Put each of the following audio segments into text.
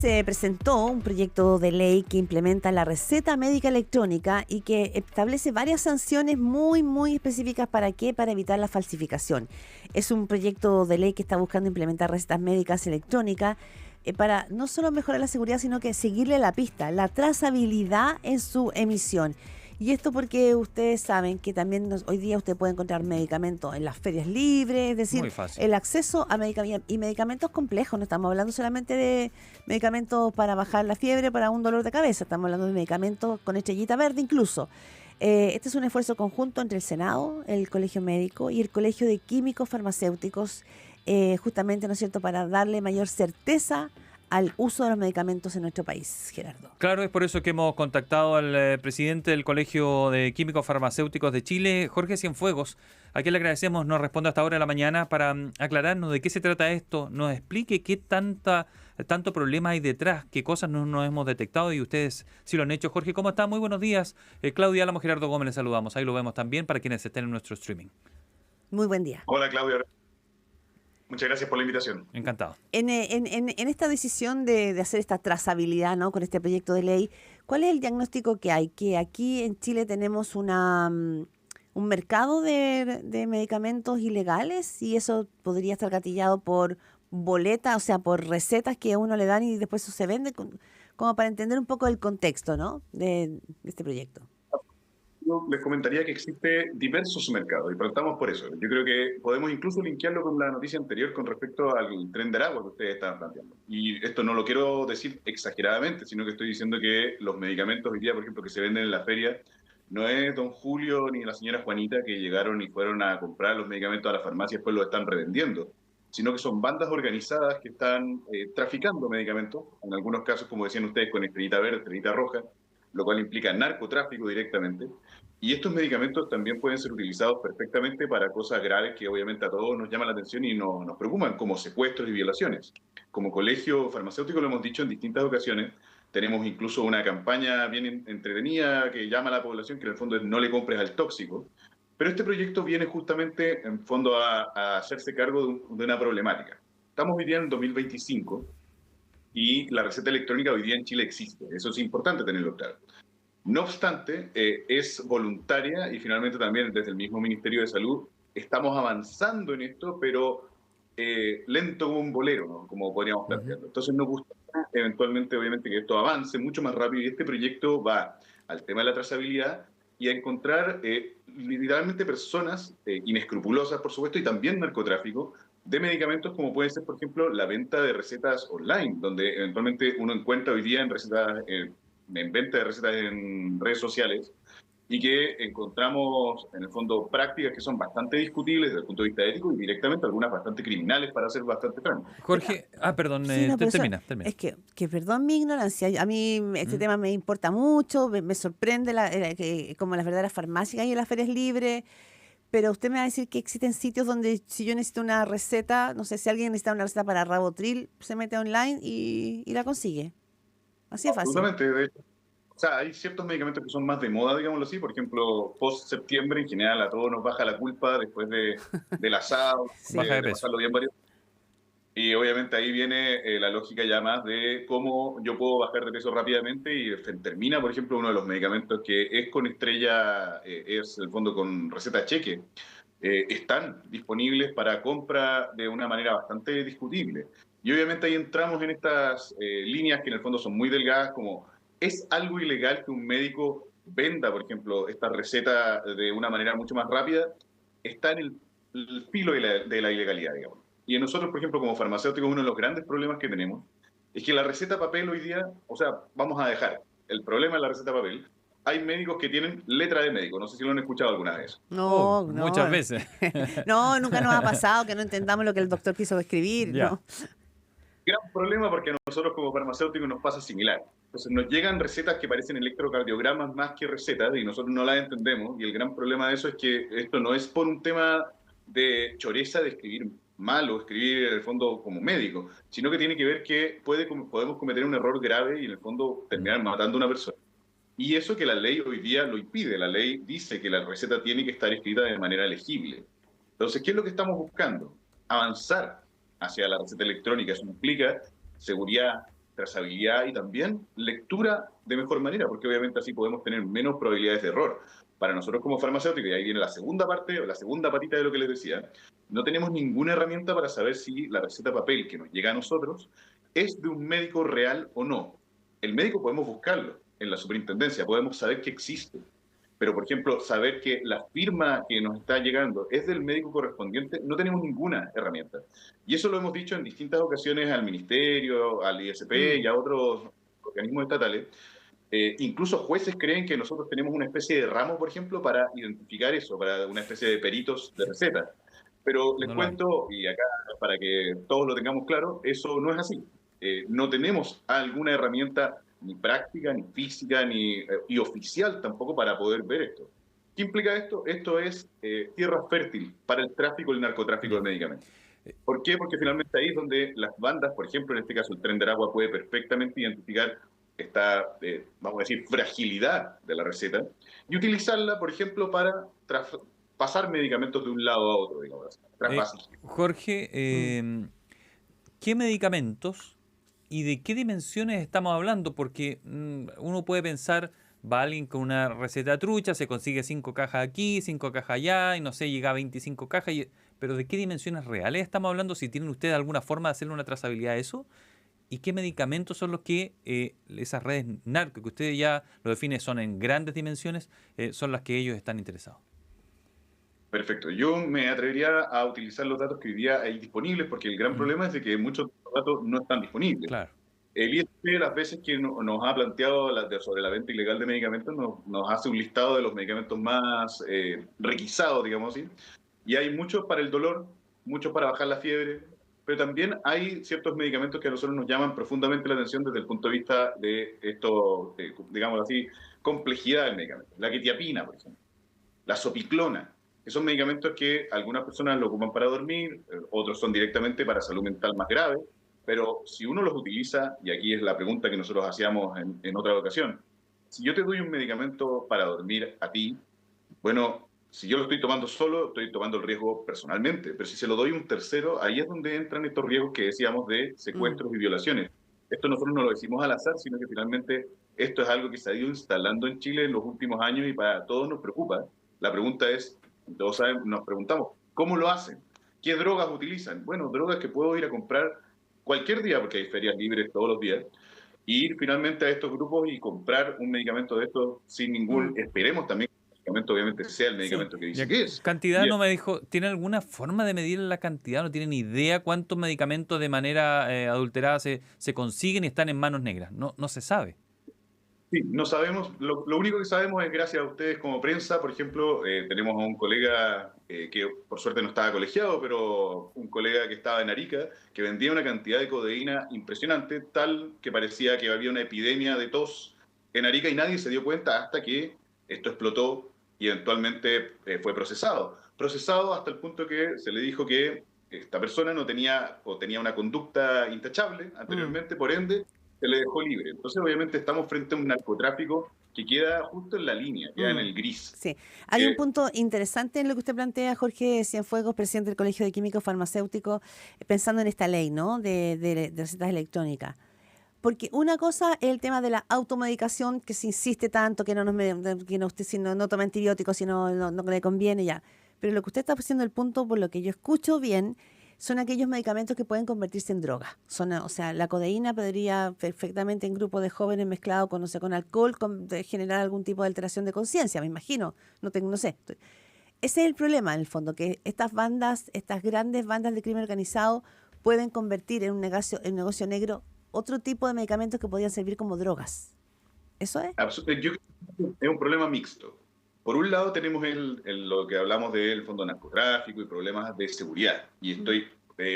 Se presentó un proyecto de ley que implementa la receta médica electrónica y que establece varias sanciones muy específicas. ¿Para qué? Para evitar la falsificación. Es un proyecto de ley que está buscando implementar recetas médicas electrónicas para no solo mejorar la seguridad, sino que seguirle la pista, la trazabilidad en su emisión. Y esto porque ustedes saben que también hoy día usted puede encontrar medicamentos en las ferias libres, es decir, Muy fácil. el acceso a medicamentos complejos. No estamos hablando solamente de medicamentos para bajar la fiebre, para un dolor de cabeza, estamos hablando de medicamentos con estrellita verde incluso. Este es un esfuerzo conjunto entre el Senado, el Colegio Médico y el Colegio de Químicos Farmacéuticos, justamente, ¿no es cierto?, para darle mayor certeza al uso de los medicamentos en nuestro país, Gerardo. Claro, es por eso que hemos contactado al presidente del Colegio de Químicos Farmacéuticos de Chile, Jorge Cienfuegos, a quien le agradecemos nos responde hasta ahora de la mañana para aclararnos de qué se trata esto, nos explique qué tanto problema hay detrás, qué cosas no hemos detectado y ustedes sí lo han hecho. Jorge, ¿cómo está? Muy buenos días. Claudia Álamo, Gerardo Gómez, les saludamos. Ahí lo vemos también para quienes estén en nuestro streaming. Muy buen día. Hola Claudia, muchas gracias por la invitación. Encantado. En esta decisión de hacer esta trazabilidad, ¿no?, con este proyecto de ley, ¿cuál es el diagnóstico que hay? Que aquí en Chile tenemos un mercado de medicamentos ilegales y eso podría estar gatillado por boletas, o sea, por recetas que a uno le dan y después eso se vende, como para entender un poco el contexto, ¿no?, de este proyecto. Yo les comentaría que existe diversos mercados y partamos por eso. Yo creo que podemos incluso linkearlo con la noticia anterior con respecto al tren de Aragua que ustedes estaban planteando. Y esto no lo quiero decir exageradamente, sino que estoy diciendo que los medicamentos hoy día, por ejemplo, que se venden en la feria, no es don Julio ni la señora Juanita que llegaron y fueron a comprar los medicamentos a la farmacia y después los están revendiendo, sino que son bandas organizadas que están traficando medicamentos, en algunos casos, como decían ustedes, con estrellita verde, estrellita roja, lo cual implica narcotráfico directamente. Y estos medicamentos también pueden ser utilizados perfectamente para cosas graves que obviamente a todos nos llaman la atención y nos preocupan, como secuestros y violaciones. Como colegio farmacéutico lo hemos dicho en distintas ocasiones, tenemos incluso una campaña bien entretenida que llama a la población, que en el fondo es no le compres al tóxico. Pero este proyecto viene justamente, en fondo, a hacerse cargo de una problemática. Estamos hoy día en 2025 y la receta electrónica hoy día en Chile existe. Eso es importante tenerlo claro. No obstante, es voluntaria y finalmente también desde el mismo Ministerio de Salud estamos avanzando en esto, pero lento como un bolero, ¿no?, como podríamos plantearlo. Entonces nos gustaría eventualmente, obviamente, que esto avance mucho más rápido y este proyecto va al tema de la trazabilidad y a encontrar literalmente personas inescrupulosas, por supuesto, y también narcotráfico de medicamentos como puede ser, por ejemplo, la venta de recetas online, donde eventualmente uno encuentra hoy día en recetas en venta de recetas en redes sociales y que encontramos en el fondo prácticas que son bastante discutibles desde el punto de vista ético y directamente algunas bastante criminales para ser bastante francos. Jorge, perdón, Sí, no, termina. es que perdón mi ignorancia, a mí este tema me importa mucho, me sorprende como las verdaderas farmacias que hay en las ferias libres, pero usted me va a decir que existen sitios donde si yo necesito una receta, no sé, si alguien necesita una receta para Rabotril, se mete online y la consigue. Así es fácil. Absolutamente, de hecho. O sea, hay ciertos medicamentos que son más de moda, digámoslo así. Por ejemplo, post-septiembre, en general, a todos nos baja la culpa después del asado, Sí. Baja de de peso. pasarlo bien varios. Y obviamente ahí viene la lógica ya más de cómo yo puedo bajar de peso rápidamente y fentermina, por ejemplo, uno de los medicamentos que es con estrella, es el fondo con receta cheque, están disponibles para compra de una manera bastante discutible. Y obviamente ahí entramos en estas líneas que en el fondo son muy delgadas, como ¿es algo ilegal que un médico venda, por ejemplo, esta receta de una manera mucho más rápida? Está en el filo de la ilegalidad, digamos. Y en nosotros, por ejemplo, como farmacéuticos, uno de los grandes problemas que tenemos es que la receta papel hoy día, o sea, vamos a dejar el problema de la receta papel. Hay médicos que tienen letra de médico, no sé si lo han escuchado alguna vez. No, Muchas no. veces. No, nunca nos ha pasado que no entendamos lo que el doctor quiso escribir, Ya. ¿no? Gran problema porque a nosotros como farmacéuticos nos pasa similar. Entonces nos llegan recetas que parecen electrocardiogramas más que recetas y nosotros no las entendemos y el gran problema de eso es que esto no es por un tema de choreza de escribir mal o escribir en el fondo como médico, sino que tiene que ver que podemos cometer un error grave y en el fondo terminar matando a una persona. Y eso que la ley hoy día lo impide. La ley dice que la receta tiene que estar escrita de manera legible. Entonces, ¿qué es lo que estamos buscando? Avanzar hacia la receta electrónica. Eso implica seguridad, trazabilidad y también lectura de mejor manera, porque obviamente así podemos tener menos probabilidades de error. Para nosotros como farmacéuticos, y ahí viene la segunda parte, o la segunda patita de lo que les decía, no tenemos ninguna herramienta para saber si la receta papel que nos llega a nosotros es de un médico real o no. El médico podemos buscarlo en la superintendencia, podemos saber que existe, pero por ejemplo, saber que la firma que nos está llegando es del médico correspondiente, no tenemos ninguna herramienta. Y eso lo hemos dicho en distintas ocasiones al Ministerio, al ISP y a otros organismos estatales. Incluso jueces creen que nosotros tenemos una especie de ramo, por ejemplo, para identificar eso, para una especie de peritos de receta. Pero les No lo hay. cuento, y acá para que todos lo tengamos claro, eso no es así. No tenemos alguna herramienta ni práctica, ni física, y oficial tampoco para poder ver esto. ¿Qué implica esto? Esto es tierra fértil para el tráfico y el narcotráfico de Ya. medicamentos. ¿Por qué? Porque finalmente ahí es donde las bandas, por ejemplo, en este caso el Tren de Aragua, puede perfectamente identificar esta, vamos a decir, fragilidad de la receta y utilizarla, por ejemplo, para pasar medicamentos de un lado a otro, digamos así, traspasos. Jorge, Mm. ¿qué medicamentos y de qué dimensiones estamos hablando? Porque uno puede pensar, va alguien con una receta trucha, se consigue 5 cajas aquí, 5 cajas allá, y no sé, llega a 25 cajas, pero ¿de qué dimensiones reales estamos hablando? Si tienen ustedes alguna forma de hacerle una trazabilidad a eso, ¿y qué medicamentos son los que esas redes narco, que ustedes ya lo definen, son en grandes dimensiones, son las que ellos están interesados? Perfecto. Yo me atrevería a utilizar los datos que hoy día hay disponibles, porque el gran Mm, problema es de que muchos de los datos no están disponibles. claro. El ISP, las veces que nos ha planteado sobre la venta ilegal de medicamentos, nos hace un listado de los medicamentos más requisados, digamos así. Y hay muchos para el dolor, muchos para bajar la fiebre, pero también hay ciertos medicamentos que a nosotros nos llaman profundamente la atención desde el punto de vista de esto, digamos así, complejidad del medicamento. La quetiapina, por ejemplo, la sopiclona, que son medicamentos que algunas personas lo ocupan para dormir, otros son directamente para salud mental más grave, pero si uno los utiliza, y aquí es la pregunta que nosotros hacíamos en otra ocasión, si yo te doy un medicamento para dormir a ti, bueno, si yo lo estoy tomando solo, estoy tomando el riesgo personalmente, pero si se lo doy a un tercero, ahí es donde entran estos riesgos que decíamos de Mm. secuestros y violaciones. Esto nosotros no lo decimos al azar, sino que finalmente esto es algo que se ha ido instalando en Chile en los últimos años y para todos nos preocupa. La pregunta es, todos saben, nos preguntamos, ¿cómo lo hacen? ¿Qué drogas utilizan? Bueno, drogas que puedo ir a comprar cualquier día, porque hay ferias libres todos los días, y ir finalmente a estos grupos y comprar un medicamento de estos sin ningún, Mm. esperemos también que el medicamento obviamente sea el Sí. medicamento que dice Ya, que es. cantidad Y no me dijo, ¿tiene alguna forma de medir la cantidad? ¿No tienen idea cuántos medicamentos de manera adulterada se consiguen y están en manos negras? No, no se sabe. sí, no sabemos, lo único que sabemos es gracias a ustedes como prensa, por ejemplo, tenemos a un colega que por suerte no estaba colegiado, pero un colega que estaba en Arica, que vendía una cantidad de codeína impresionante, tal que parecía que había una epidemia de tos en Arica y nadie se dio cuenta hasta que esto explotó y eventualmente fue procesado. Procesado hasta el punto que se le dijo que esta persona no tenía o tenía una conducta intachable Mm. anteriormente, por ende se le dejó libre. Entonces, obviamente, estamos frente a un narcotráfico que queda justo en la línea, queda en Mm. el gris. Sí, hay un Que, punto interesante en lo que usted plantea, Jorge Cienfuegos, presidente del Colegio de Químicos Farmacéuticos, pensando en esta ley, ¿no? De recetas electrónicas. Porque una cosa es el tema de la automedicación, que se insiste tanto, que no nos que no, usted si no toma antibióticos, si no le conviene ya. Pero lo que usted está haciendo el punto, por lo que yo escucho bien, son aquellos medicamentos que pueden convertirse en droga. Son, o sea, la codeína podría perfectamente en grupos de jóvenes mezclado con, no sé, con alcohol, de generar algún tipo de alteración de conciencia, me imagino. No tengo, no sé. Ese es el problema, en el fondo, que estas bandas, estas grandes bandas de crimen organizado pueden convertir en un negocio negro otro tipo de medicamentos que podrían servir como drogas. ¿Eso es? yo creo que es un problema mixto. Por un lado, tenemos lo que hablamos del fondo narcotráfico y problemas de seguridad. Y Mm. estoy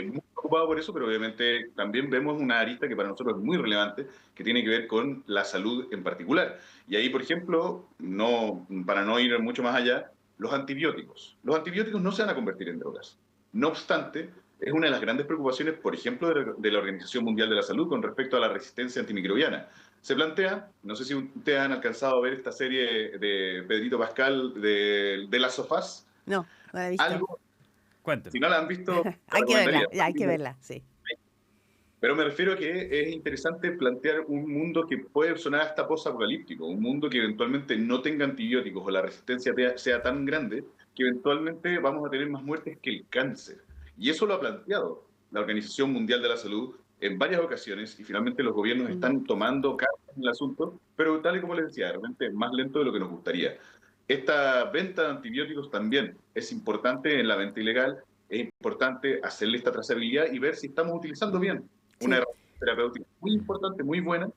muy preocupado por eso, pero obviamente también vemos una arista que para nosotros es muy relevante, que tiene que ver con la salud en particular. Y ahí, por ejemplo, para no ir mucho más allá, los antibióticos. Los antibióticos no se van a convertir en drogas. No obstante, es una de las grandes preocupaciones, por ejemplo, de la Organización Mundial de la Salud con respecto a la resistencia antimicrobiana. Se plantea, no sé si ustedes han alcanzado a ver esta serie de Pedrito Pascal de Las Sofás, No, no la he visto. algo, si Cuénteme. no la han visto, la Hay que recomendaría. verla, ya hay que verla, sí. Pero me refiero a que es interesante plantear un mundo que puede sonar hasta post-apocalíptico, un mundo que eventualmente no tenga antibióticos o la resistencia sea tan grande que eventualmente vamos a tener más muertes que el cáncer. Y eso lo ha planteado la Organización Mundial de la Salud en varias ocasiones y finalmente los gobiernos Mm. están tomando cartas en el asunto, pero tal y como les decía, realmente más lento de lo que nos gustaría. Esta venta de antibióticos también es importante en la venta ilegal, es importante hacerle esta trazabilidad y ver si estamos utilizando Mm. bien una Sí. herramienta terapéutica muy importante, muy buena,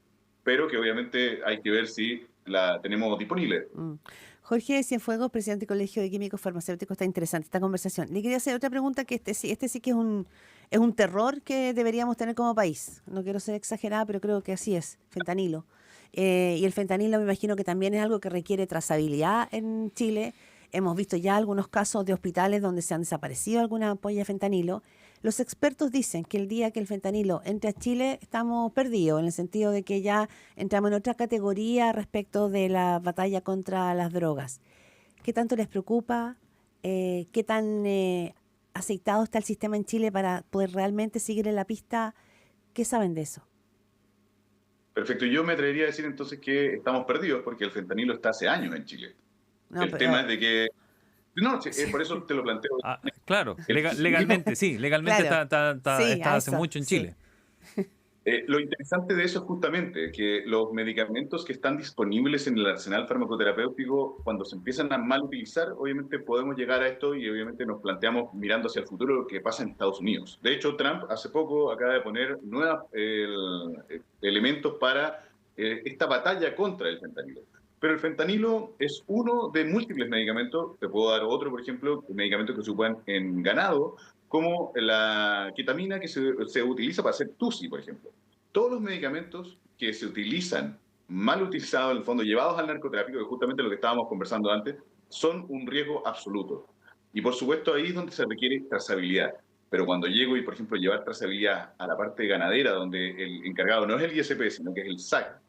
pero que obviamente hay que ver si la tenemos disponible. Mm. Jorge Cienfuegos, presidente del Colegio de Químicos Farmacéuticos, está interesante esta conversación. Le quería hacer otra pregunta, que este sí que es un terror que deberíamos tener como país. No quiero ser exagerada, pero creo que así es, fentanilo. Y el fentanilo me imagino que también es algo que requiere trazabilidad en Chile. Hemos visto ya algunos casos de hospitales donde se han desaparecido algunas ampollas de fentanilo. Los expertos dicen que el día que el fentanilo entre a Chile estamos perdidos, en el sentido de que ya entramos en otra categoría respecto de la batalla contra las drogas. ¿Qué tanto les preocupa? ¿Qué tan aceitado está el sistema en Chile para poder realmente seguir en la pista? ¿Qué saben de eso? Perfecto, yo me atrevería a decir entonces que estamos perdidos porque el fentanilo está hace años en Chile. No, El pero, tema es de que, no, sí, por eso te lo planteo. Ah, claro, El fentanilo, legalmente, sí, legalmente claro, sí, está a hace eso, mucho en sí. Chile. lo interesante de eso es justamente que los medicamentos que están disponibles en el arsenal farmacoterapéutico, cuando se empiezan a mal utilizar, obviamente podemos llegar a esto y obviamente nos planteamos mirando hacia el futuro lo que pasa en Estados Unidos. De hecho, Trump hace poco acaba de poner nuevos elementos para esta batalla contra el fentanilo. Pero el fentanilo es uno de múltiples medicamentos. Te puedo dar otro, por ejemplo, medicamentos que se ocupan en ganado, como la ketamina que se utiliza para hacer TUSI, por ejemplo. Todos los medicamentos que se utilizan, mal utilizados en el fondo, llevados al narcotráfico, que es justamente lo que estábamos conversando antes, son un riesgo absoluto. Y por supuesto ahí es donde se requiere trazabilidad. Pero cuando llego y, por ejemplo, llevar trazabilidad a la parte ganadera, donde el encargado no es el ISP, sino que es el SAC,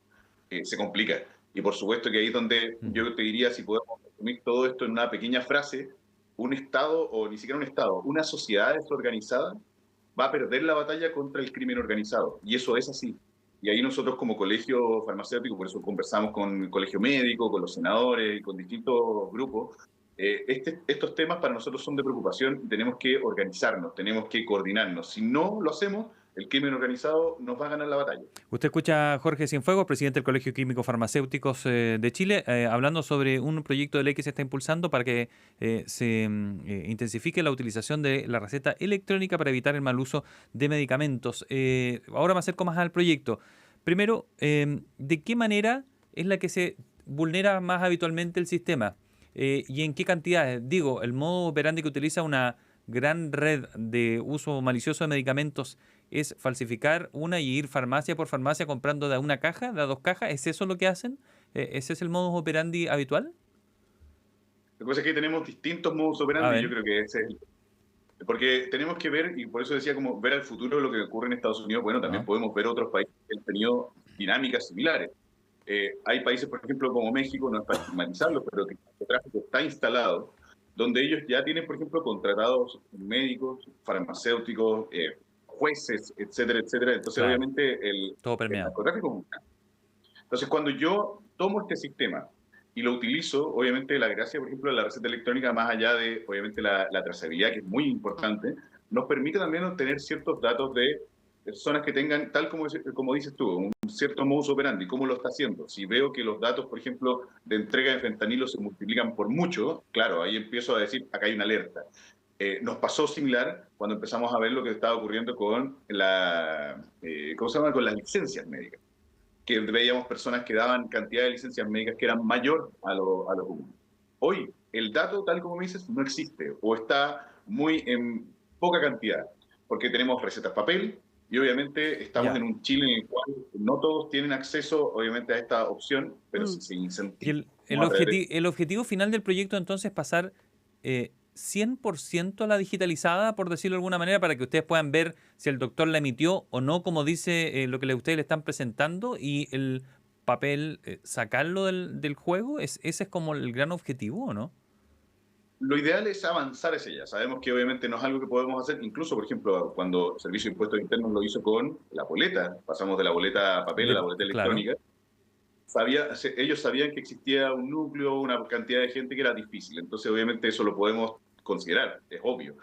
se complica. Y por supuesto que ahí es donde Mm. yo te diría, si podemos resumir todo esto en una pequeña frase, un Estado, o ni siquiera un Estado, una sociedad desorganizada va a perder la batalla contra el crimen organizado. Y eso es así. Y ahí nosotros como colegio farmacéutico, por eso conversamos con el colegio médico, con los senadores y con distintos grupos, estos temas para nosotros son de preocupación y tenemos que organizarnos, tenemos que coordinarnos. Si no lo hacemos, el crimen organizado nos va a ganar la batalla. Usted escucha a Jorge Cienfuegos, presidente del Colegio Químico Farmacéuticos de Chile, hablando sobre un proyecto de ley que se está impulsando para que se intensifique la utilización de la receta electrónica para evitar el mal uso de medicamentos. Ahora me acerco más al proyecto. Primero, ¿de qué manera es la que se vulnera más habitualmente el sistema? ¿Y en qué cantidades? Digo, el modo operandi que utiliza una gran red de uso malicioso de medicamentos es falsificar una y ir farmacia por farmacia comprando de a una caja, de a dos cajas. ¿Es eso lo que hacen? ¿Ese es el modus operandi habitual? Lo que pasa es que tenemos distintos modus A operandi y yo ver, creo que ese es porque tenemos que ver, y por eso decía como ver al futuro lo que ocurre en Estados Unidos, bueno, también ah, podemos ver otros países que han tenido dinámicas similares. Hay países, por ejemplo, como México, no es para estigmatizarlos, pero que el narcotráfico está instalado, donde ellos ya tienen, por ejemplo, contratados médicos, farmacéuticos, jueces, etcétera, etcétera. Entonces, claro, obviamente, todo el permeado. narcotráfico. Entonces, cuando yo tomo este sistema y lo utilizo, obviamente la gracia, por ejemplo, de la receta electrónica, más allá de, obviamente, la trazabilidad, que es muy importante, nos permite también obtener ciertos datos de personas que tengan, tal como dices tú, un cierto modus operandi, cómo lo está haciendo. Si veo que los datos, por ejemplo, de entrega de fentanilo se multiplican por mucho, claro, ahí empiezo a decir, acá hay una alerta. Nos pasó similar cuando empezamos a ver lo que estaba ocurriendo con ¿cómo se llama? Con las licencias médicas, que veíamos personas que daban cantidad de licencias médicas que eran mayor a lo común. Hoy, el dato, tal como me dices, no existe o está muy en poca cantidad, porque tenemos recetas papel y obviamente estamos Ya. en un Chile en el cual no todos tienen acceso, obviamente, a esta opción, pero Mm. si se Y incentiva, vamos a traer. el objetivo final del proyecto entonces es pasar 100% a la digitalizada, por decirlo de alguna manera, para que ustedes puedan ver si el doctor la emitió o no, como dice lo que ustedes le están presentando, y el papel sacarlo del juego. Ese es como el gran objetivo, ¿o no? Lo ideal es avanzar hacia allá. Sabemos que obviamente no es algo que podemos hacer, incluso, por ejemplo, cuando el Servicio de Impuestos Internos lo hizo con la boleta, pasamos de la boleta papel a la boleta Claro. electrónica, ellos sabían que existía un núcleo, una cantidad de gente que era difícil, entonces obviamente eso lo podemos considerar, es obvio,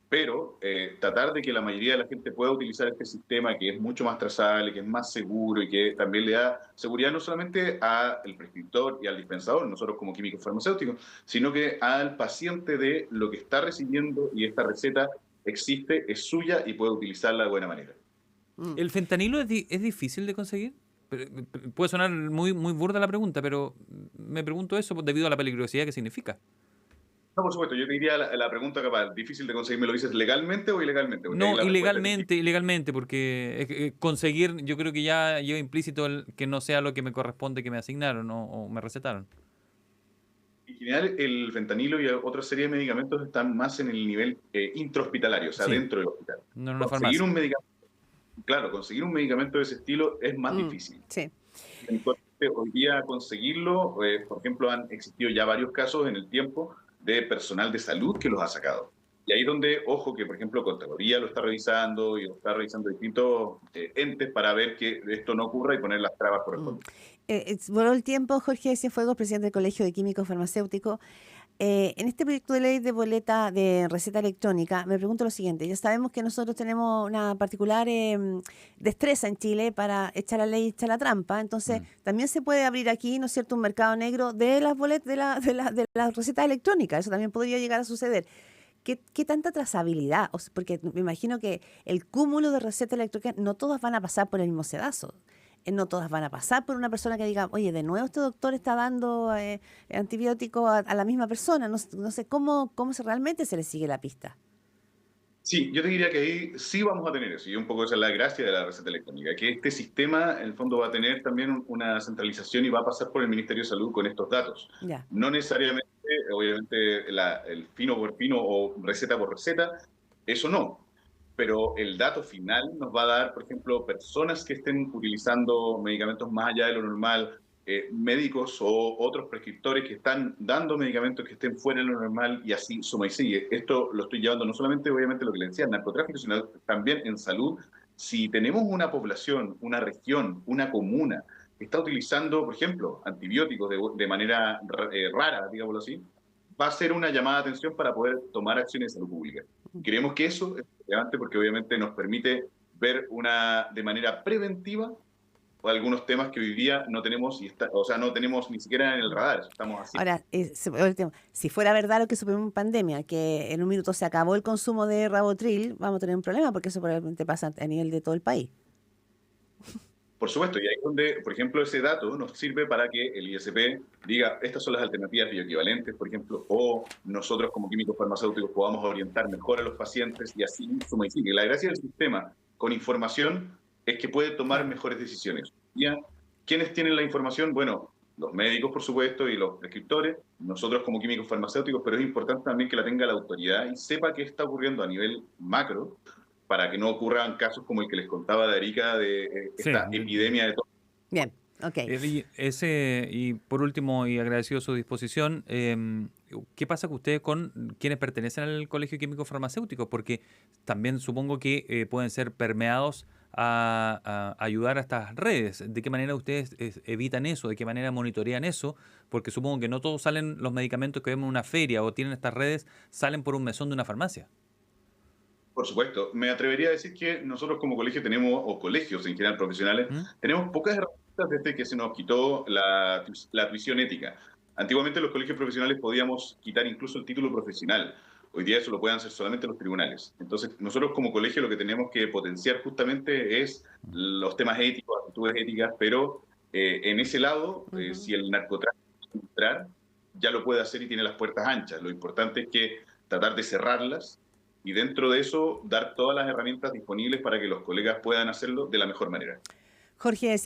pero tratar de que la mayoría de la gente pueda utilizar este sistema que es mucho más trazable, que es más seguro y que también le da seguridad no solamente al prescriptor y al dispensador, nosotros como químicos farmacéuticos, sino que al paciente de lo que está recibiendo y esta receta existe, es suya y puede utilizarla de buena manera. Mm. ¿El fentanilo es difícil de conseguir? Puede sonar muy, muy burda la pregunta, pero me pregunto eso debido a la peligrosidad que significa. No, por supuesto, yo te diría la pregunta capaz, difícil de conseguir, ¿me lo dices legalmente o ilegalmente? Porque ahí No, la respuesta es ilegalmente, distinta. ilegalmente, porque conseguir, yo creo que ya lleva implícito que no sea lo que me corresponde que me asignaron o me recetaron. En general, el fentanilo y otra serie de medicamentos están más en el nivel intrahospitalario, o sea, Sí, dentro del hospital. no en una Conseguir farmacia. un medicamento, claro, conseguir un medicamento de ese estilo es más Mm, difícil. sí. Eventualmente, hoy día conseguirlo, por ejemplo, han existido ya varios casos en el tiempo de personal de salud que los ha sacado. Y ahí donde, ojo, que por ejemplo Contraloría lo está revisando y lo está revisando distintos entes para ver que esto no ocurra y poner las trabas Mm. correspondientes. Voló el tiempo, Jorge Cienfuegos, presidente del Colegio de Químicos Farmacéuticos. En este proyecto de ley de boleta de receta electrónica, me pregunto lo siguiente. Ya sabemos que nosotros tenemos una particular destreza en Chile para echar la ley y echar la trampa. Entonces, Mm. también se puede abrir aquí, ¿no es cierto?, un mercado negro de las boletas, de las recetas electrónicas. Eso también podría llegar a suceder. ¿Qué tanta trazabilidad? Porque me imagino que el cúmulo de recetas electrónicas, no todas van a pasar por el mismo sedazo. No todas van a pasar por una persona que diga, oye, de nuevo este doctor está dando antibiótico a la misma persona. No sé cómo realmente se le sigue la pista. Sí, yo te diría que ahí sí vamos a tener eso, y un poco esa es la gracia de la receta electrónica, que este sistema en el fondo va a tener también una centralización y va a pasar por el Ministerio de Salud con estos datos. Ya. No necesariamente, obviamente, el fino por fino o receta por receta, eso no, pero el dato final nos va a dar, por ejemplo, personas que estén utilizando medicamentos más allá de lo normal, médicos o otros prescriptores que están dando medicamentos que estén fuera de lo normal y así suma y sigue. Esto lo estoy llevando no solamente, obviamente, lo que le decía, el narcotráfico, sino también en salud. Si tenemos una población, una región, una comuna que está utilizando, por ejemplo, antibióticos de manera rara, digámoslo así, va a ser una llamada de atención para poder tomar acciones de salud pública. Creemos que eso es relevante porque obviamente nos permite ver de manera preventiva algunos temas que hoy día no tenemos, o sea, no tenemos ni siquiera en el radar, estamos así. Ahora, si fuera verdad lo que supimos en pandemia, que en un minuto se acabó el consumo de Rabotril, vamos a tener un problema porque eso probablemente pasa a nivel de todo el país. Por supuesto, y ahí es donde, por ejemplo, ese dato nos sirve para que el ISP diga, estas son las alternativas bioequivalentes, por ejemplo, o nosotros como químicos farmacéuticos podamos orientar mejor a los pacientes y así suma y sigue. La gracia del sistema con información es que puede tomar Claro. mejores decisiones. ¿Ya? ¿Quiénes tienen la información? Bueno, los médicos, por supuesto, y los prescriptores, nosotros como químicos farmacéuticos, pero es importante también que la tenga la autoridad y sepa qué está ocurriendo a nivel macro para que no ocurran casos como el que les contaba de Arica, de Sí. esta epidemia de todo. Bien, ok. Y por último, y agradecido su disposición, ¿qué pasa con ustedes con quienes pertenecen al Colegio Químico Farmacéutico? Porque también supongo que pueden ser permeados a ayudar a estas redes. ¿De qué manera ustedes evitan eso? ¿De qué manera monitorean eso? Porque supongo que no todos salen los medicamentos que vemos en una feria o tienen estas redes, salen por un mesón de una farmacia. Por supuesto, me atrevería a decir que nosotros como colegio tenemos, o colegios en general profesionales, ¿Mm? tenemos pocas herramientas desde que se nos quitó la tuición ética. Antiguamente los colegios profesionales podíamos quitar incluso el título profesional. Hoy día eso lo pueden hacer solamente los tribunales. Entonces, nosotros como colegio lo que tenemos que potenciar justamente es los temas éticos, actitudes éticas, pero en ese lado, Ujú. si el narcotráfico quiere entrar, ya lo puede hacer y tiene las puertas anchas. Lo importante es que tratar de cerrarlas y dentro de eso dar todas las herramientas disponibles para que los colegas puedan hacerlo de la mejor manera. Jorge